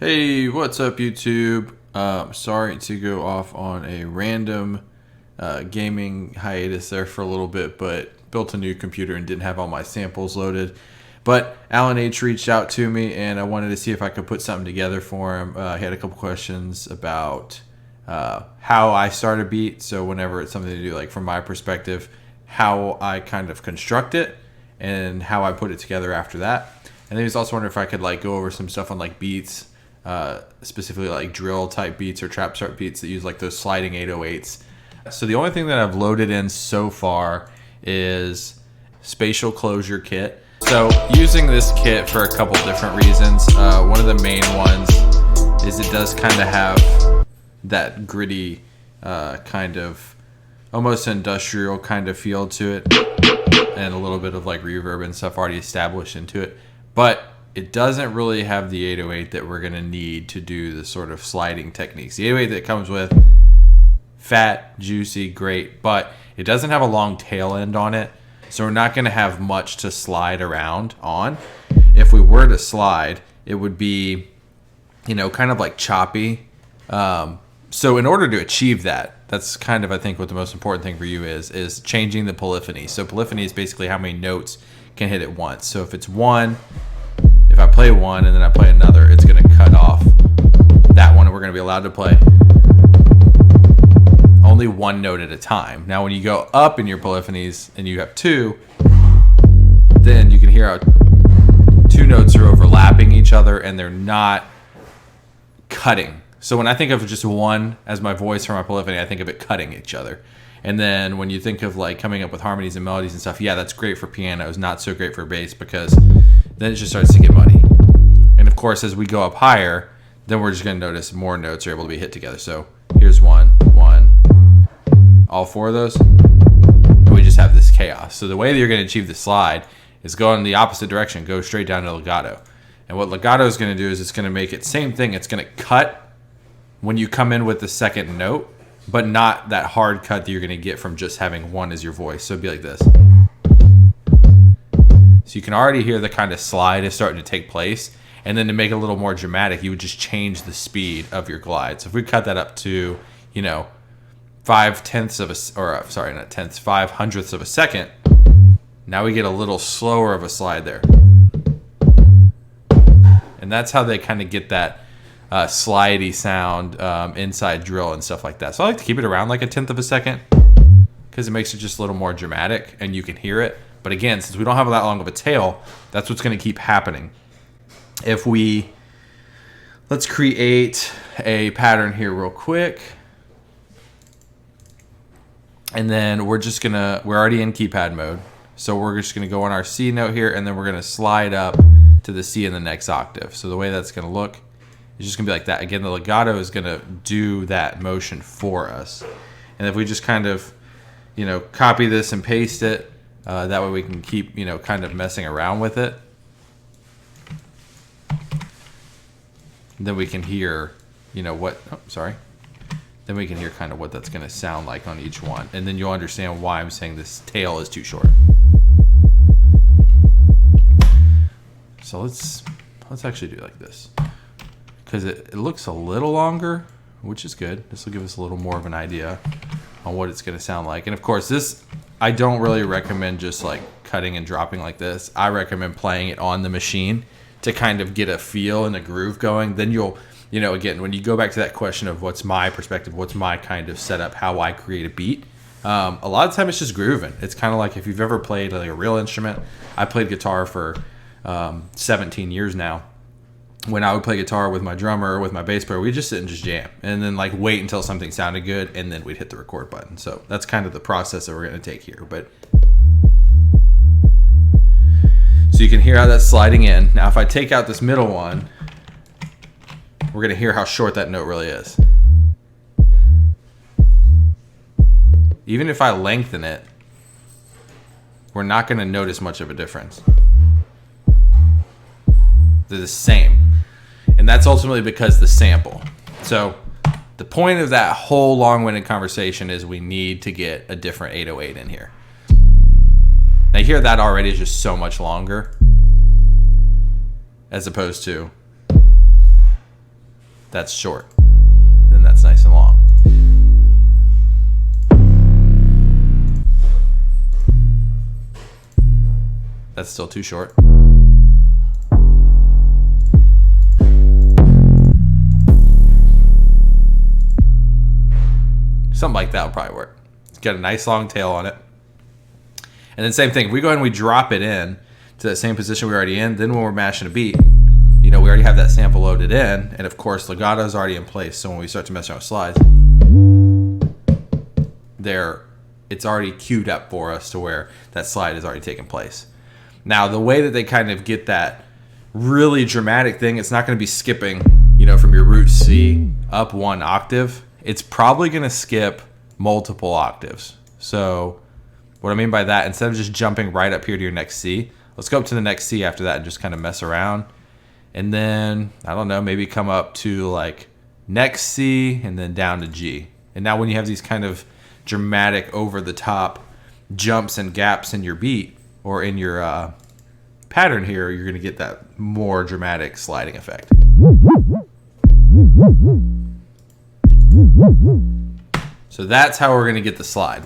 Hey, what's up, YouTube? Sorry to go off on a random gaming hiatus there for a little bit, but built a new computer and didn't have all my samples loaded. But Alan H reached out to me, and I wanted to see if I could put something together for him. He had a couple questions about how I start a beat. So whenever it's something to do, like from my perspective, how I kind of construct it and how I put it together after that. And then he was also wondering if I could like go over some stuff on like beats. Specifically like drill type beats or trap start beats that use like those sliding 808s. So the only thing that I've loaded in so far is Spatial Closure Kit. So using this kit for a couple different reasons. One of the main ones is it does kind of have that gritty kind of almost industrial kind of feel to it, and a little bit of like reverb and stuff already established into it. But it doesn't really have the 808 that we're going to need to do the sort of sliding techniques. The 808 that comes with, fat, juicy, great, but it doesn't have a long tail end on it, so we're not going to have much to slide around on. If we were to slide, it would be, kind of like choppy. So in order to achieve that, that's kind of, I think, what the most important thing for you is changing the polyphony. So polyphony is basically how many notes can hit at once. So if it's one, if I play one and then I play another, it's going to cut off that one, and we're going to be allowed to play only one note at a time. Now, when you go up in your polyphonies and you have two, then you can hear how two notes are overlapping each other and they're not cutting. So when I think of just one as my voice for my polyphony, I think of it cutting each other. And then when you think of like coming up with harmonies and melodies and stuff, yeah, that's great for pianos, not so great for bass, because then it just starts to get muddy. And of course, as we go up higher, then we're just going to notice more notes are able to be hit together. So here's one, all four of those, and we just have this chaos. So the way that you're going to achieve the slide is go in the opposite direction, go straight down to legato. And what legato is going to do is it's going to make it same thing. It's going to cut when you come in with the second note, but not that hard cut that you're going to get from just having one as your voice. So it'd be like this. So you can already hear the kind of slide is starting to take place. And then to make it a little more dramatic, you would just change the speed of your glide. So if we cut that up to, 5/10ths of a, or sorry, not tenths, 5/100ths of a second, now we get a little slower of a slide there. And that's how they kind of get that slidey sound inside drill and stuff like that. So I like to keep it around like 1/10 of a second because it makes it just a little more dramatic and you can hear it. But again, since we don't have that long of a tail, that's what's going to keep happening. Let's create a pattern here real quick. And then we're already in keypad mode. So we're just going to go on our C note here, and then we're going to slide up to the C in the next octave. So the way that's going to look is just going to be like that. Again, the legato is going to do that motion for us. And if we just kind of, copy this and paste it, that way we can keep, kind of messing around with it. Then we can hear, then we can hear kind of what that's going to sound like on each one. And then you'll understand why I'm saying this tail is too short. So let's actually do it like this. Because it looks a little longer, which is good. This will give us a little more of an idea on what it's going to sound like. And of course, this, I don't really recommend just like cutting and dropping like this. I recommend playing it on the machine to kind of get a feel and a groove going. Then you'll, again, when you go back to that question of what's my perspective, what's my kind of setup, how I create a beat, a lot of time it's just grooving. It's kind of like if you've ever played like a real instrument. I played guitar for 17 years now. When I would play guitar with my drummer or with my bass player, we'd just sit and just jam and then like wait until something sounded good, and then we'd hit the record button. So that's kind of the process that we're going to take here. But so you can hear how that's sliding in. Now, if I take out this middle one, we're going to hear how short that note really is. Even if I lengthen it, we're not going to notice much of a difference. They're the same. And that's ultimately because the sample. So the point of that whole long-winded conversation is we need to get a different 808 in here. Now here that already is just so much longer as opposed to that's short. Then that's nice and long. That's still too short. Something like that would probably work. Get a nice long tail on it. And then same thing, if we go ahead and we drop it in to that same position we're already in, then when we're mashing a beat, we already have that sample loaded in, and of course legato is already in place, so when we start to mess around with slides, it's already queued up for us to where that slide is already taking place. Now the way that they kind of get that really dramatic thing, it's not going to be skipping, from your root C up one octave. It's probably going to skip multiple octaves. So what I mean by that, instead of just jumping right up here to your next C, let's go up to the next C after that and just kind of mess around. And then, I don't know, maybe come up to like next C and then down to G. And now when you have these kind of dramatic over the top jumps and gaps in your beat or in your pattern here, you're going to get that more dramatic sliding effect. So that's how we're going to get the slide.